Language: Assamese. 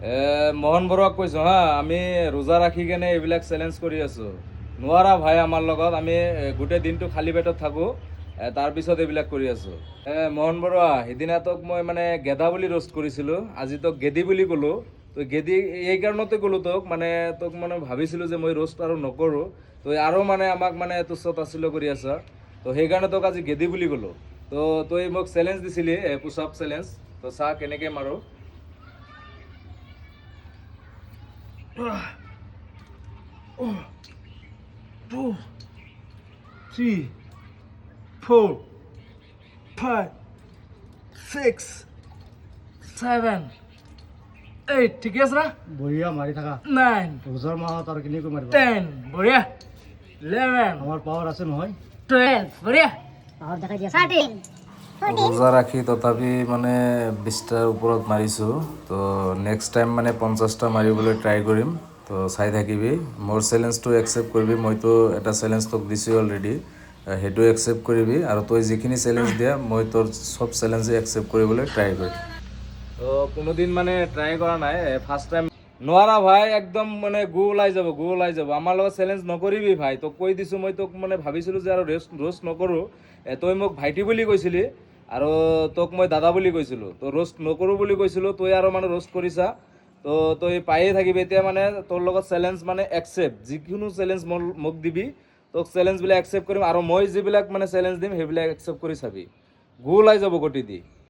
মোহন বৰুৱাক কৈছোঁ হা, আমি ৰোজা ৰাখি কেনে এইবিলাক চেলেঞ্জ কৰি আছোঁ। নোৱাৰা ভাই আমাৰ লগত, আমি গোটেই দিনটো খালী পেটত থাকোঁ, তাৰপিছত এইবিলাক কৰি আছোঁ। মোহন বৰুৱা, সিদিনা তোক মই মানে গেদা বুলি ৰোষ্ট কৰিছিলোঁ, আজি তোক গেদি বুলি ক'লোঁ। তই গেদি এই কাৰণতে ক'লোঁ তোক মানে ভাবিছিলোঁ যে মই ৰোষ্ট আৰু নকৰোঁ, তই আৰু মানে আমাক মানে তুচ্ছ তাচ্ছিল্য কৰি আছ। তো সেইকাৰণে তোক আজি গেদি বুলি ক'লোঁ। তো তই মোক চেলেঞ্জ দিছিলি, পুছ আপ চেলেঞ্জ। তো চা কেনেকৈ মাৰোঁ। 2, 3, 4, 5, 6, 7, 8, ঠিক আছে না? বঢ়িয়া মাৰি থাকা 9, ৰোজাৰ মাহত আৰু কেনেকৈ মাৰিবা 10, বঢ়িয়া 11, আমাৰ পাৱাৰ আছে নহয় 12, বঢ়িয়া। পাৱাৰ দেখাই দিয়া 13, 14, ৰোজা ৰাখি তথাপি মানে 20টাৰ ওপৰত মাৰিছোঁ। তো নেক্সট টাইম মানে 50টা মাৰিবলৈ ট্ৰাই কৰিম। তো চাই থাকিবি, মোৰ চেলেঞ্জটো একচেপ্ট কৰিবি। মইতো এটা চেলেঞ্জ তোক দিছোঁ অলৰেডি, সেইটো একচেপ্ট কৰিবি। আৰু তই যিখিনি চেলেঞ্জ দিয়া মই তোৰ চব চেলেঞ্জে একচেপ্ট কৰিবলৈ ট্ৰাই কৰিম। তো কোনোদিন মানে ট্ৰাই কৰা নাই, ফাৰ্ষ্ট টাইম। নোৱাৰা ভাই, একদম মানে গু ওলাই যাব, গু ওলাই যাব। আমাৰ লগত চেলেঞ্জ নকৰিবি ভাই, তোক কৈ দিছোঁ। মই তোক মানে ভাবিছিলোঁ যে আৰু ৰোষ্ট নকৰোঁ। তই মোক ভাইটি বুলি কৈছিলি আৰু তোক মই দাদা বুলি কৈছিলোঁ। তো ৰোষ্ট নকৰোঁ বুলি কৈছিলোঁ, তই আৰু মানে ৰোষ্ট কৰিছা। তো তই পায়ে থাকিবি এতিয়া। মানে তোৰ লগত চেলেঞ্জ মানে একচেপ্ট, যিকোনো চেলেঞ্জ মোক দিবি, তোক চেলেঞ্জবিলাক একচেপ্ট কৰিম। আৰু মই যিবিলাক মানে চেলেঞ্জ দিম সেইবিলাক একচেপ্ট কৰি চাবি, গু ওলাই যাব গটি দি।